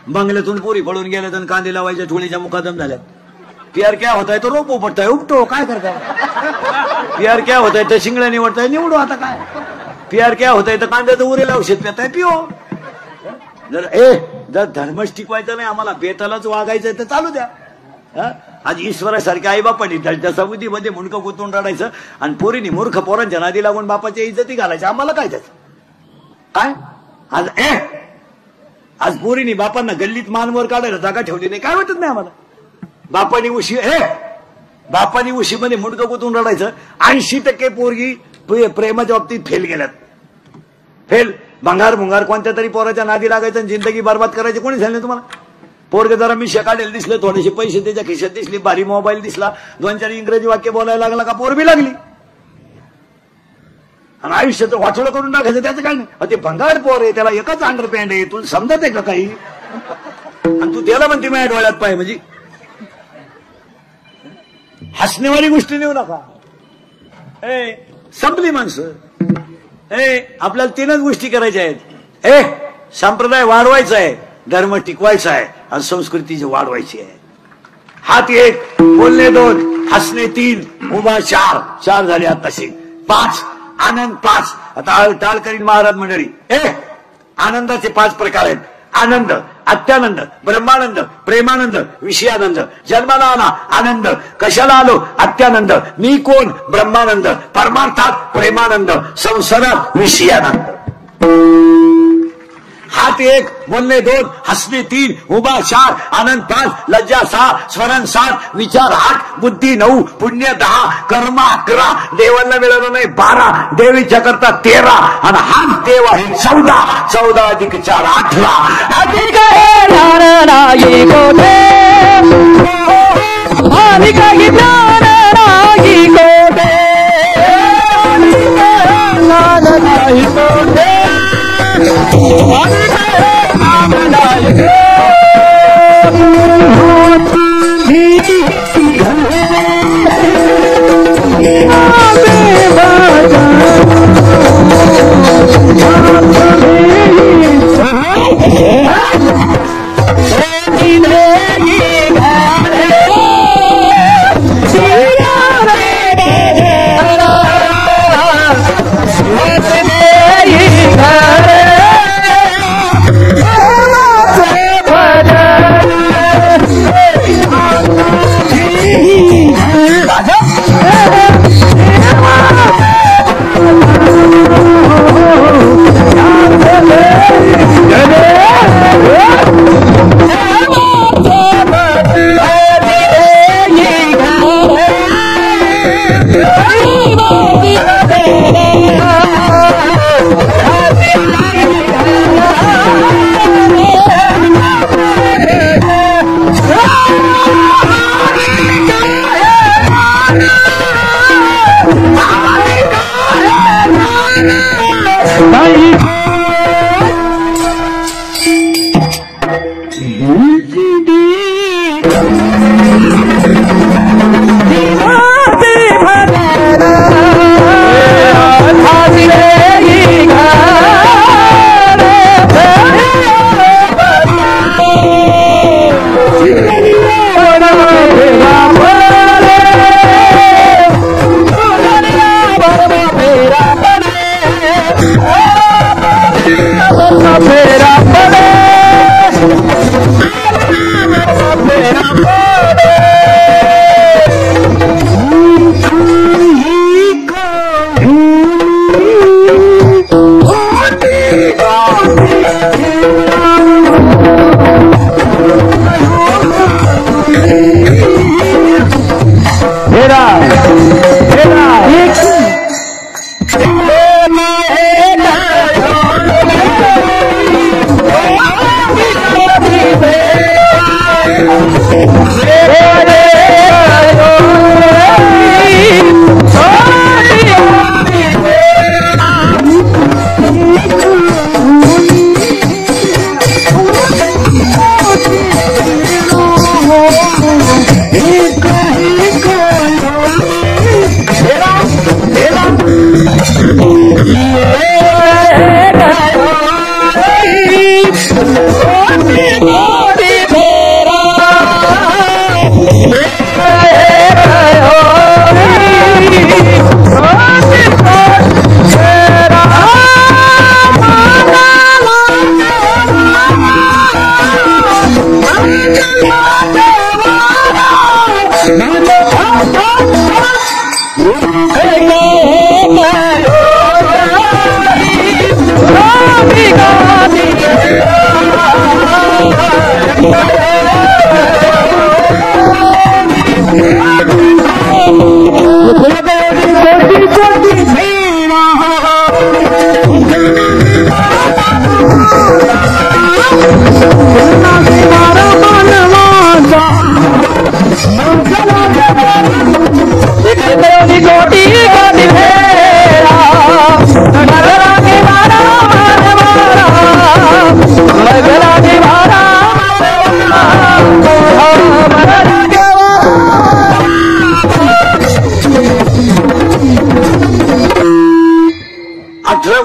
बंगल्यातून पोरी पळून गेल्या तर कांदे लावायच्या ठोळीच्या मुकादम झाल्यात. प्यार क्या होता है तो रोपो पडताय, उपटो, काय करताय. प्यार क्या होता है तर शिंगड्या निवडताय, निवडू आता काय. प्यार क्या होता है तर कांद्याचं उरेला औषध पिताय, पिओ. जर धर्मच टिकवायचं नाही, आम्हाला बेतालाच वागायचंय तर चालू द्या. आज ईश्वरासारख्या आई बापांनी त्या समितीमध्ये मुंडकं गुंतून रडायचं आणि पोरीनी मूर्ख पोरांच्या नादी लागून बापाच्या इज्जती घालायच्या. आम्हाला काय त्याच काय. आज पोरीनी बापांना गल्लीत मानवर काढायला जागा ठेवली नाही, काय वाटत नाही आम्हाला. बापानी उशीमध्ये मुंडकं गुंतून रडायचं. 80% पोरगी प्रेमाच्या बाबतीत फेल गेल्यात. फेल भंगार कोणत्या तरी पोराच्या नादी लागायचं आणि जिंदगी बरबाद करायची. कोणी सांगितलं तुम्हाला. पोरग जरा मी शेकाडेल दिसलं, थोडेसे पैसे त्याच्या खिशात दिसली, भारी मोबाईल दिसला, 2-4 इंग्रजी वाक्य बोलायला लागला का पोर बी लागली. आणि आयुष्याचं वाचोळं करून टाकायचं, त्याचं काय नाही. ते भंगार पोर आहे, त्याला एकच अंडरपॅन्ट आहे, तुला समजत आहे का काही. आणि तू त्याला म्हणते माझ्या डोळ्यात पाय. म्हणजे हसण्यावारी गोष्टी नेऊ नका. संपली माणसं. आपल्याला 3च गोष्टी करायच्या आहेत. संप्रदाय वाढवायचा आहे, धर्म टिकवायचा आहे आणि संस्कृती वाढवायची आहे. हात एक, बोलणे दोन, हसणे तीन, उभा चार. चार झाले आताशी. 5 आनंद 5. आता टाळ करीन महाराज मंडळी. आनंदाचे 5 प्रकार आहेत. आनंद, अत्यानंद, ब्रह्मानंद, प्रेमानंद, विषयानंद. जन्माला आला आनंद, कशाला आलो अत्यानंद, मी कोण ब्रह्मानंद, परमार्थात प्रेमानंद, संसारात विषयानंद. हात 1, बोलणे 2, हसणे 3, उभा 4, आनंद 5, लज्जा 6, स्मरण 7, विचार 8, बुद्धी 9, पुण्य 10, कर्म 11, देवांना मिळालं नाही 12, देवीच्या करता 13 आणि हाच देव आहे 14. 14 अधिक 4 18. अधिक ज्ञान नाही कोठे, अधिक ज्ञान नाही कोठे, ज्ञान नाही कोठे,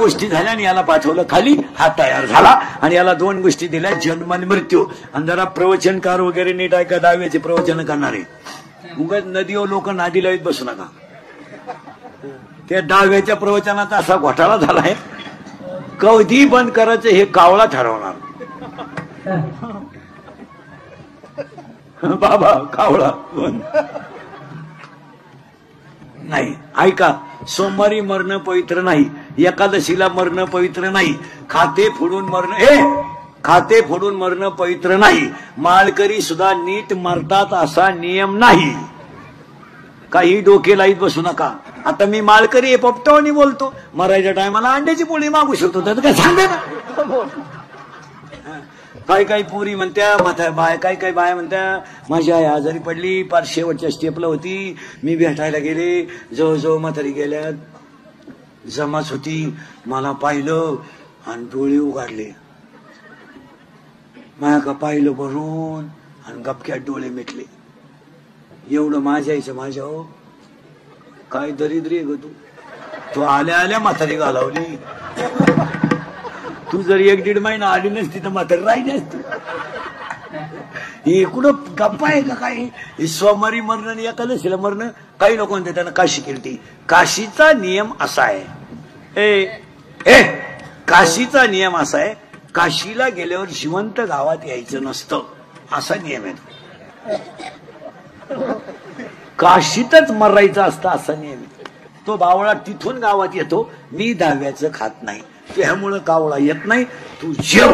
गोष्टी झाल्या आणि याला पाठवलं खाली, हा तयार झाला आणि याला 2 गोष्टी दिल्या, जन्म आणि मृत्यू. आणि जरा प्रवचनकार वगैरे नीट ऐका, दहाव्याचे प्रवचन करणारे उगाच नदीवर लोक नादी लावीत बसू नका. त्या 10व्याच्या प्रवचनाचा असा घोटाळा झालाय, कधी बंद करायचं हे कावळा ठरवणार. बाबा कावळा नाही. ऐका, सोमवारी मरणं पवित्र नाही, एकादशीला मरणं पवित्र नाही, खाते फोडून मरणं पवित्र नाही, माळकरी सुद्धा नीट मरतात असा नियम नाही. काही डोके लाईत बसू नका. आता मी माळकरी पोपटावणी बोलतो, मरायच्या टायमाला अंड्याची पोळी मागू शकतो, तर काय सांगा ना. काही पोरी म्हणत्या, काही बाया म्हणत्या माझी आई आजारी पडली, पार शेवटच्या स्टेपला होती, मी भेटायला गेले, जवळजवळ म्हातारी गेल्या, जमाच होती, मला पाहिलं आणि डोळे उघडले, माझ्या का पाहिलं भरून आणि गपक्यात डोळे मिटले. एवढं माझ्या आईचं माझ्या, हो काय दरिद्री ग तू आल्या आल्या म्हातारी घालवली. तू जर 1-1.5 महिना आली नसती तर म्हातारी राहिली असती. हे कुठं गप्पा आहे का? काय सोमवारी मरण आणि एकादशीला मरण. काही लोक म्हणते त्यानं काशी केली. काशीचा नियम असा आहे, काशीचा नियम असा आहे, काशीला गेल्यावर जिवंत गावात यायचं नसतं, असा नियम आहे. काशीतच मरायचं असतं असा नियम आहे. तो बावळा तिथून गावात येतो, मी 10व्याचं खात नाही, त्यामुळं कावळा येत नाही, तू जेव.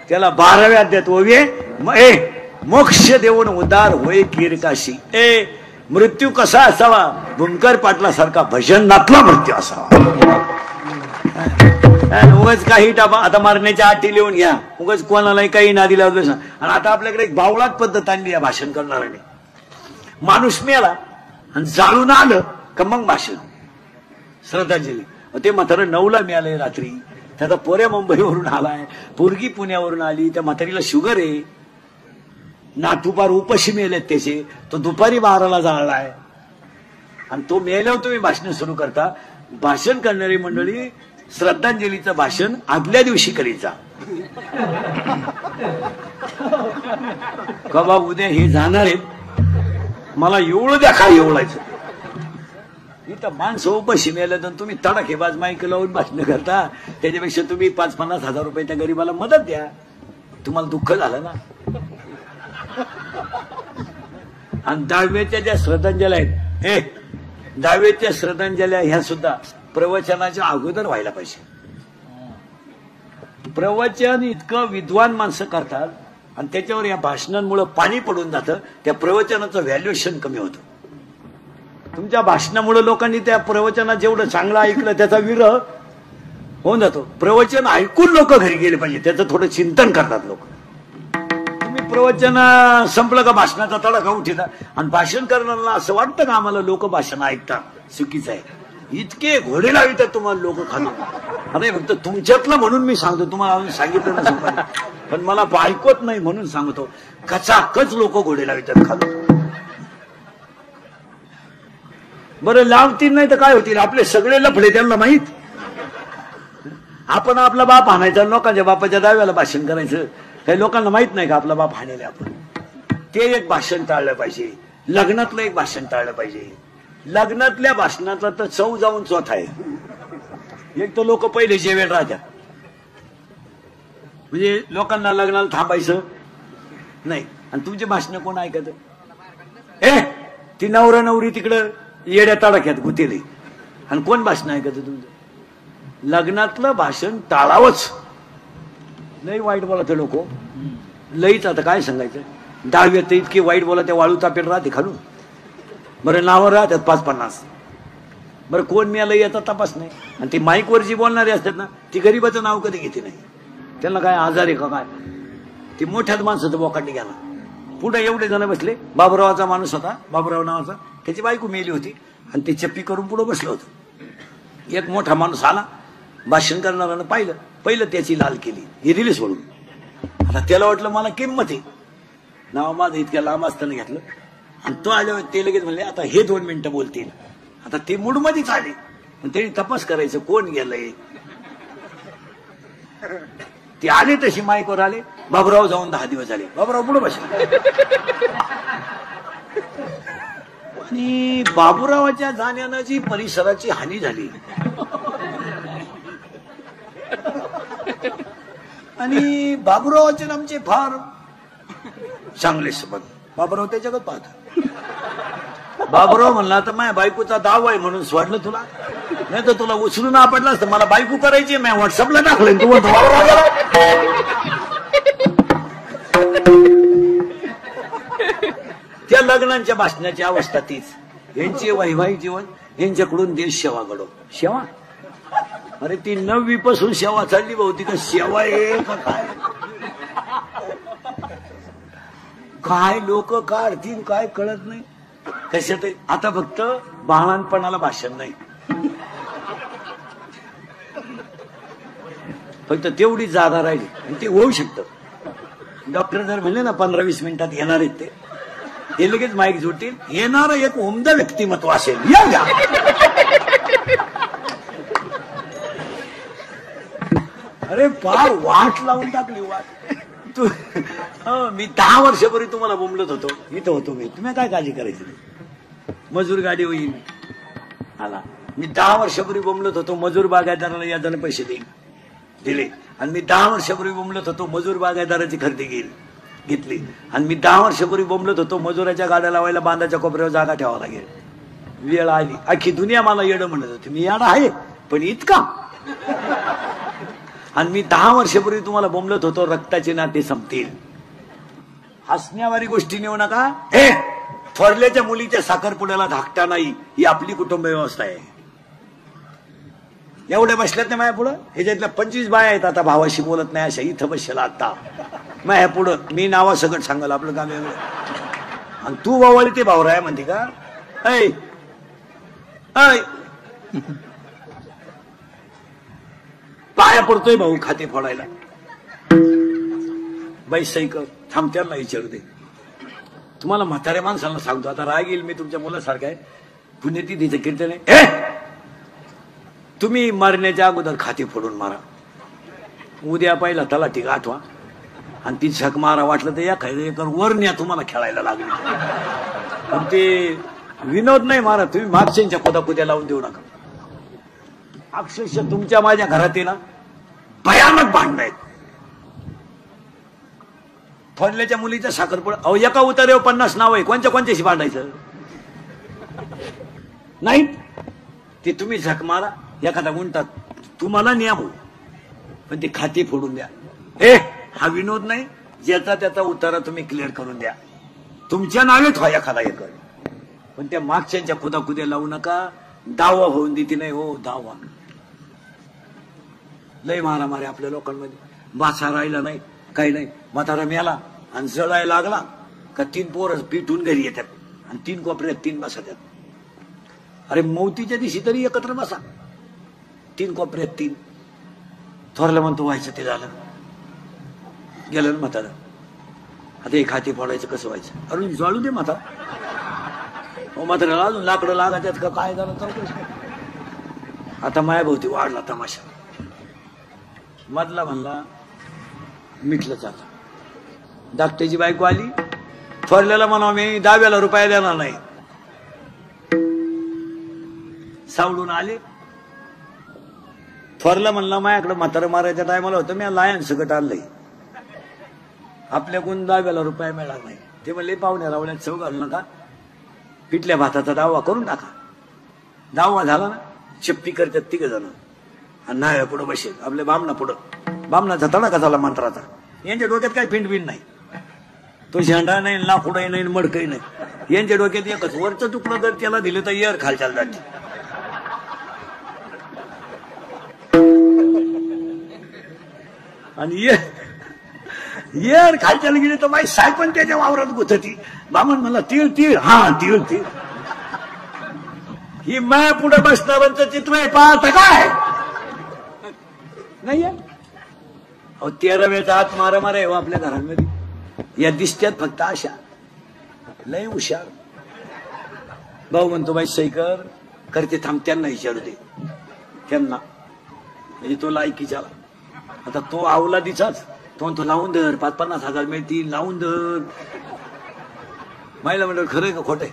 त्याला 12व्या अध्यात ओवे, मोक्ष देऊन उदार होय कीरकाशी. मृत्यू कसा असावा? भूमकर पाटलासारखा भजनातला मृत्यू असावा. उगाच काही टापा आता मारण्याच्या आठी लिहून घ्या, उगाच कोणालाही काही नादी लावलं. आणि आता आपल्याकडे एक बावळात पद्धत आणली या भाषण करणाऱ्याने. माणूस मेला आणि जाळून आलं का मग भाषण, श्रद्धांजली. ते म्हातारं 9ला मिळालंय रात्री, त्याचा पोऱ्या मुंबईवरून आलाय, पोरगी पुण्यावरून आली, त्या म्हातारीला शुगर आहे, नातूपार उपाशी मेलेत त्याचे, तो दुपारी 12ला जाळलाय आणि तो मेल्यावर तुम्ही भाषण सुरू करता. भाषण करणारी मंडळी श्रद्धांजलीचं भाषण आदल्या दिवशी करीचा का बा उद्या हे जाणार आहेत, मला एवढं द्या काय एवढायचं. इथं माणसं उपाशी मेलं तर तुम्ही तडाखेबाज माईक लावून भाषण करता, त्याच्यापेक्षा तुम्ही 5-50 हजार रुपये त्या गरीबाला मदत द्या, तुम्हाला दुःख झालं ना. आणि 10व्याच्या ज्या श्रद्धांजल्या आहेत, 10व्याच्या श्रद्धांजल्या ह्या सुद्धा प्रवचनाच्या अगोदर व्हायला पाहिजे. प्रवचन इतकं विद्वान माणसं करतात आणि त्याच्यावर या भाषणांमुळे पाणी पडून जातं, त्या प्रवचनाचं व्हॅल्युएशन कमी होतं. तुमच्या भाषणामुळे लोकांनी त्या प्रवचनात जेवढं चांगलं ऐकलं त्याचा विरह होऊन जातो. प्रवचन ऐकून लोक घरी गेले पाहिजे, त्याचं थोडं चिंतन करतात लोक. तुम्ही प्रवचन संपलं का भाषणाचा तडाखा उठीता आणि भाषण करणाऱ्याला असं वाटतं का आम्हाला लोक भाषण ऐकतात, चुकीचं आहे. इतके घोडे लावितात तुम्हाला लोक खाली. अरे फक्त तुमच्यातलं म्हणून मी सांगतो, तुम्हाला अजून सांगितलं नसतं पण मला ऐकत नाही म्हणून सांगतो. कचाकच लोक घोडे लावितात खाली. बरं लावतील नाही तर काय होतील, आपले सगळे लफडे त्यांना माहित. आपण आपला बाप हाणायचा, लोकांच्या बापाच्या 10व्याला भाषण करायचं. काही लोकांना माहित नाही का आपला बाप हाणेले आपण. ते एक भाषण टाळलं पाहिजे. लग्नातलं एक भाषण टाळलं पाहिजे. लग्नातल्या भाषणाचा तर चव जाऊन चौथा आहे. एक तर लोक पहिले जेवेल राहत्या, म्हणजे लोकांना लग्नाला थांबायचं नाही. आणि तुमचे भाषण कोण ऐकत? ती नवरा नवरी तिकडं येड्या तडाख्यात गुतेले आणि कोण भाषण ऐकत तुमचं? लग्नातलं भाषण टाळावंच. लई वाईट बोला ते लोक, लईच. आता काय सांगायचं, 10व्यात इतके वाईट बोला, त्या वाळू तापेट राहते खालून. बरं नावं राहतात 5-50. बरं कोण मिळालं याचा तपास नाही. आणि ती माईकवर जी बोलणारी असतात ना, ती गरीबाचं नाव कधी घेते नाही. त्यांना काय आजार आहे का काय? ती मोठ्याच माणसाचं बोकांडी घ्याला. पुढे एवढे जण बसले. बाबुरावाचा माणूस होता, बाबुराव नावाचा, त्याची बायको मेली होती आणि ते चप्पी करून पुढे बसलं होतं. एक मोठा माणूस आला, भाषण करणाऱ्यानं पाहिलं, पहिलं त्याची लाल केली, हे दिली सोडून. आता त्याला वाटलं मला किंमत आहे, नाव माझं इतक्या लांब असताना घेतलं. आणि तो आल्यावर ते लगेच म्हणले आता हे 2 मिनिटं बोलतील. आता ते मूडमध्येच आले, त्यांनी तपास करायचं कोण गेलंय. ते आले तशी माईकवर आले. बाबूराव जाऊन 10 दिवस झाले. बाबूराव पुढे बसले आणि बाबूरावाच्या जाण्यानं जी परिसराची हानी झाली आणि बाबूरावाचे आमचे फार चांगले संबंध. बाबूराव त्याच्याकडे पाहत. बाबूराव म्हणला तर माझ्या बायकोचा दाव आहे म्हणून सोडलं तुला, नाही तर तुला उचलून आपटलं असतं. मला बायको करायची, मी व्हॉट्सअपला टाकलं. तू म्हणतो त्या लग्नांच्या भाषणाची अवस्था तीच. यांचे वैवाहिक जीवन, यांच्याकडून देश सेवा घडव. सेवा अरे ती 9वी पासून सेवा चालली भाऊ. ती का सेवा आहे का काय? काय लोक काढतील काय कळत नाही कशात. आता फक्त बाळांपणाला भाषण नाही, फक्त तेवढी जागा राहिली आणि ते होऊ शकतं. डॉक्टर जर म्हणले ना 15-20 मिनिटात येणार आहेत ते लगेच माईक जोडतील. येणार एक उमदा व्यक्तिमत्व असेल या द्या. अरे फार वाट लावून टाकली वाट. तू मी 10 वर्षापूर्वी तुम्हाला बोंबलत होतो. इथं होतो मी. तुम्ही काय काळजी करायची. मजूर गाडी होईल आला. मी 10 वर्षापूर्वी बोंबलत होतो मजूर बागायतदाराला यादाने पैसे दिले. आणि मी 10 वर्षापूर्वी बोंबलत होतो मजूर बागायतदाराची खरेदी घेतली. आणि मी 10 वर्षापूर्वी बोंबलत होतो मजुराच्या गाड्या लावायला बांधाच्या कोपऱ्यावर जागा ठेवावं लागेल. वेळ आली. अख्खी दुनिया मला येडं म्हणत होती. मी येडा आहे पण इतका. आणि मी 10 वर्षापूर्वी तुम्हाला बोंबलत होतो रक्ताचे नाते संपतील. हसण्यावारी गोष्टी नेऊ नका. हे थोरल्याच्या मुलीच्या साखरपुड्याला धाकटा नाही, ही आपली कुटुंब व्यवस्था आहे. एवढ्या बसल्यात ना माझ्या पुढं. ह्याच्यातल्या 25 बाया आहेत आता भावाशी बोलत नाही अशा इथं बसला आता माझ्या पुढं. मी नावासकट सांगाल आपलं काम वेगळं. आणि तू बावळी ते भावराय म्हणते का? ऐ ऐ पाया पडतोय भाऊ खाते फोडायला. बाई सैक थांबत्याला विचारू दे. तुम्हाला म्हाताऱ्या माणसाला सांगतो आता राग येईल. मी तुमच्या मुलासारखा आहे. पुण्यतिथीचं कीर्तन आहे. तुम्ही मरण्याच्या अगोदर खाते फोडून मारा. उद्या पहिला तलाठी आठवा आणि ती झक मारा. वाटलं तर एकर वरण्या तुम्हाला खेळायला लागली. पण ते विनोद नाही मारा. तुम्ही मागच्यांच्या खोदाकुद्या लावून देऊ नका. अक्षरशः तुमच्या माझ्या घरात ना भयानक भांडण आहेत. थोरल्याच्या मुलीच्या साखरपुडा. अहो एका उतार्यावर 50 नाव आहे. कोणच्याशी भांडायचं नाही. ते तुम्ही झक मारा. एखादा गुंटा तुम्हाला न्या भाऊ पण ते खाते फोडून द्या. हा विनोद नाही. ज्याचा त्याचा उतारा तुम्ही क्लिअर करून द्या. तुमच्या नावेत व्हा एखादा एकर. पण त्या मागच्यांच्या खुदाखुद्या लावू नका. दावा होऊन देते नाही हो. दावा लय मारामारी आपल्या लोकांमध्ये. बासा राहिला नाही काही नाही. म्हातारा मेला आणि जळायला लागला का 3 पोरं पिटून घरी येतात आणि 3 कोपऱ्यात 3 बसतात. अरे मौतीच्या दिवशी तरी एकत्र बसा. 3 कोपऱ्यात 3. थोरलं म्हणतो व्हायचं ते झालं गेलं ना म्हातारा. आता हे खाते फोडायचं कसं व्हायचं. अरे जाळू दे म्हातारा. म्हाताऱ्याला अजून लाकडं लागायच्यात का काय झालं तर. आता मायाभोवती वाढला तमाशा. मधला म्हणला मिटलं चाललं. धाकट्याची बायको आली. थोरल्याला म्हणा मी 10 रुपये देणार नाही. सावडून आले. थोरला म्हणला माझ्याकडे म्हातारा मारायच्या टायमाला होतं मी लायन सकट आणलंय. आपल्याकडून 10 रुपये मिळणार नाही. ते म्हणले पाहुण्या रावण्यात चव घालू नका. पिठल्या भाताचा दावा करून टाका. दावा झाला ना चिप्पी करतात 3 जण आणि न्हाव्या पुढं बसेल आपल्या बामणा पुढं. बामणाचा तडाखा झाला मंत्राचा. यांच्या डोक्यात काय पिंडबिंड नाही. तो झेंडा नाही लाकूडही नाही मडकही नाही. यांच्या डोक्यात एकच वरचं तुकडं जर त्याला दिलं तर येर खालच्या जाते. आणि येर खालच्याला गेली तर माझी साय पण त्याच्या वावरात गुथती. बामण म्हणला तीळ तीळ. हा तीळ तीळ. ही माया पुढे बसणाऱ्यांचं चित्र आहे पाहत काय नाही. अहो 13व्याचा हात मारामार आहे आपल्या घरांमध्ये. या दिसत्यात फक्त अशा लय हुशार. भाऊ म्हणतो बाई सैकर करते थांब त्यांना विचारू दे त्यांना म्हणजे तो लायकीचा आता तो अवलादीचाच तो लावून धर 50-50 मिळतील लावून धर महिला म्हणलं खरंय का खोटंय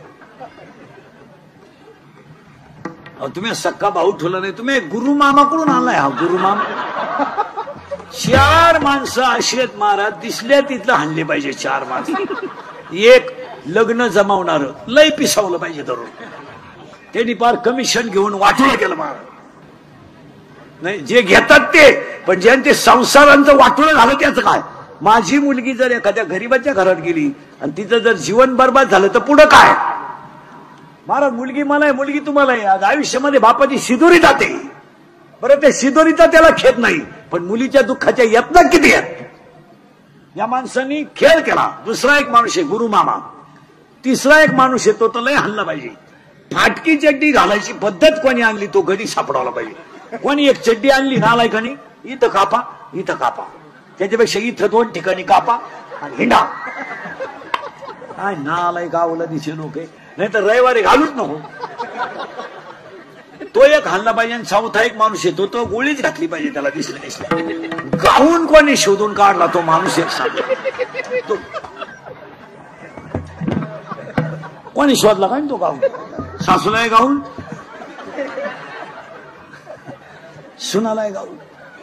तुम्ही सक्का भाऊ ठेवला नाही तुम्ही गुरु मामाकडून आणलाय हा गुरु मामा 4 माणसं अशी आहेत महाराज दिसल्या तिथलं हाणले पाहिजे 4 माणसं एक लग्न जमावणार लय पिसावलं पाहिजे धरून त्यांनी फार कमिशन घेऊन वाटून केलं महाराज नाही जे घेतात ते पण ज्यांचे संसारांचं वाटोळं झालं त्याचं काय माझी मुलगी जर एखाद्या गरीबाच्या घरात गेली आणि तिचं जर जीवन बर्बाद झालं तर पुढं काय महाराज मुलगी मला आहे मुलगी तुम्हाला आहे आज आयुष्यामध्ये बापाची शिदोरी जाते बरं ते शिदोरीचा त्याला खेद नाही पण मुलीच्या दुःखाच्या यत्न किती आहेत या माणसांनी खेळ केला दुसरा एक माणूस आहे गुरु मामा तिसरा एक माणूस आहे तो तर लय हल्ला पाहिजे फाटकी चड्डी घालायची पद्धत कोणी आणली तो कधी सापडावला पाहिजे कोणी एक चड्डी आणली नालायकानी इथं कापा त्याच्यापेक्षा इथं 2 ठिकाणी कापा आणि हिंडा काय नालाय गावला दिसे लोक नाही तर रविवारी घालूच नको तो एक हल्ला पाहिजे आणि चौथा एक माणूस येतो तो गोळीच घातली पाहिजे त्याला दिसले गाऊन कोणी शोधून काढला तो माणूस एक सांग कोणी शोधला काय तो गाऊन सासूलाय गाऊन सुनालाय गाऊन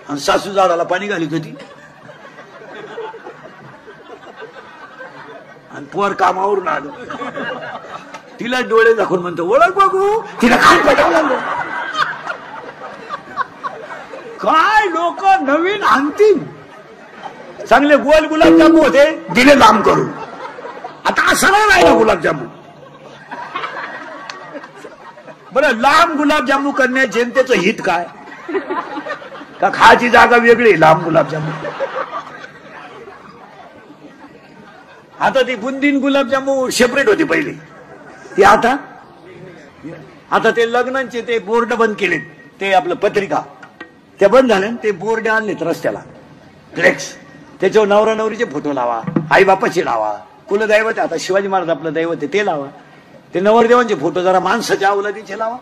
आणि सासू झाडाला पाणी घालीत होती आणि पोर कामावरून आलो तिला डोळे दाखवून म्हणतो ओळख बघू तिला काय पटावं काय लोक नवीन आणतील चांगले गोल गुलाबजामू होते दिले लांब करून आता असं नाही राहिला गुलाबजामू बरं लांब गुलाबजामू करण्यात जनतेचं हित काय का खायची जागा वेगळी लांब गुलाबजामू आता ती बुंदीन गुलाबजामू सेपरेट होती पहिली ती आता ते लग्नांचे ते बोर्ड बंद केलेत ते आपलं पत्रिका ते बंद झाले ते बोर्ड आणलेत रस्त्याला फ्लेक्स त्याच्यावर नवरा नवरीचे फोटो लावा आई बापाचे लावा कुलदैवत आता शिवाजी महाराज आपलं दैवत आहे ते लावा ते नवरदेवांचे फोटो जरा माणसाच्या अवलादीचे लावा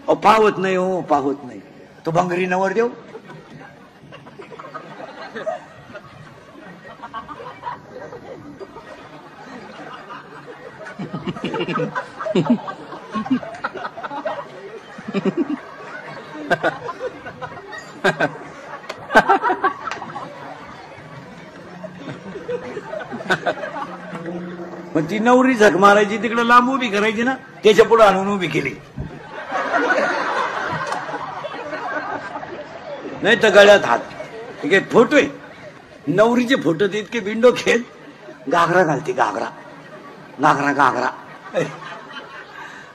अहो पाहत नाही हो पाहत नाही तो भंगरी नवरदेव मग ती नवरी झक मारायची तिकडे लांब उभी करायची ना त्याच्या पुढे आणून उभी केली नाही तर गळ्यात हात ठीक आहे फोटो आहे नवरीचे फोटो ते इतके विंडो खेळ घागरा घालते घागरा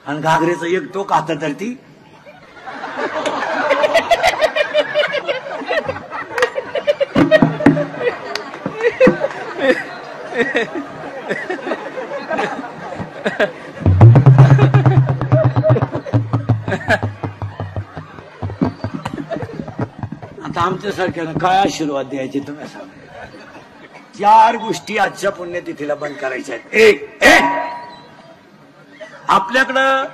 आणि घागरेचं एक टोक हातात धरती आता आमच्यासारख्यानं काय आशीर्वाद द्यायचे तुम्ही सांगा 4 गोष्टी आजच्या पुण्यतिथीला बंद करायच्या आहेत एक आपल्याकडं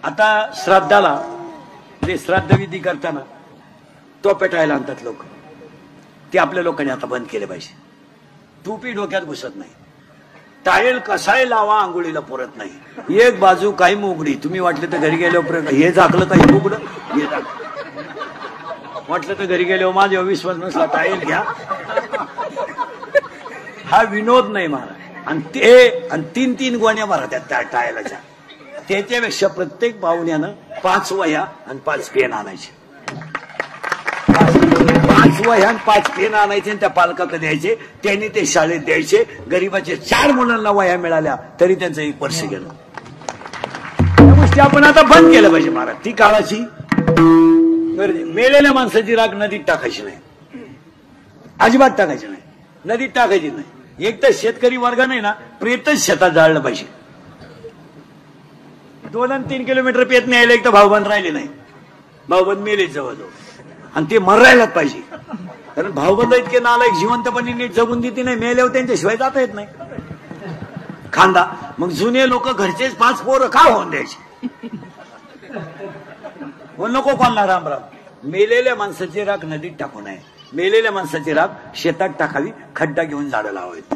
आता श्राद्धाला ते श्राद्धविधी करताना तो पेटायला आणतात लोक ते आपल्या लोकांनी आता बंद केले पाहिजे टोपी डोक्यात घुसत नाही टायल कसाय लावा आंघोळीला पुरत नाही एक बाजू काही मोगडी तुम्ही वाटलं तर घरी गेल्यावर हे झाकलं काही मोगडं हे वाटलं तर घरी गेल्यावर माझ्यावर विश्वास नसला टायल घ्या हा विनोद नाही महाराज आणि 3 गोण्या भरतात त्या टायलाच्या त्याच्यापेक्षा प्रत्येक पाहुण्यानं 5 वह्या आणि 5 पेन आणायचे 5 वह्या आणि 5 पेन आणायचे आणि त्या पालकाकडे द्यायचे त्यांनी ते शाळेत द्यायचे गरीबाचे 4 मुलांना वह्या मिळाल्या तरी त्यांचं 1 वर्ष गेलं त्या गोष्टी आपण आता बंद केलं पाहिजे महाराज ती काळाची मेलेल्या माणसाची राख नदीत टाकायची नाही अजिबात टाकायची नाही नदीत टाकायची नाही एक तर शेतकरी वर्ग नाही ना प्रेतच शेतात जाळलं पाहिजे 2 आणि 3 किलोमीटर पेत न्यायला एक तर भाऊबंद राहिले नाही भाऊबंद मेले जवळजवळ आणि ते मरायलाच पाहिजे कारण भाऊबंद इतके नालायक जिवंतपणे नीट जगून देते नाही मेल्यावर त्यांच्याशिवाय जाता येत नाही खांदा मग जुने लोक घरचेच 5 पोरं का होऊन द्यायचे हो नको कोणला रामराम. मेलेल्या माणसाची राख नदीत टाकू नये. मेलेल्या माणसाची राख शेतात टाकावी, खड्डा घेऊन झाडं लावावीत.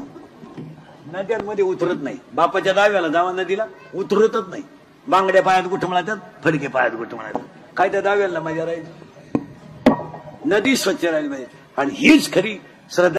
नद्यांमध्ये उतरत नाही. बापाच्या दाव्याला जावा नदीला उतरतच नाही. बांगड्या पायात गुठ म्हणातात, फडके पायात गुठ म्हणातात. काय त्या दाव्याला मजा राहील. नदी स्वच्छ राहिली पाहिजे आणि हीच खरी श्रद्धा.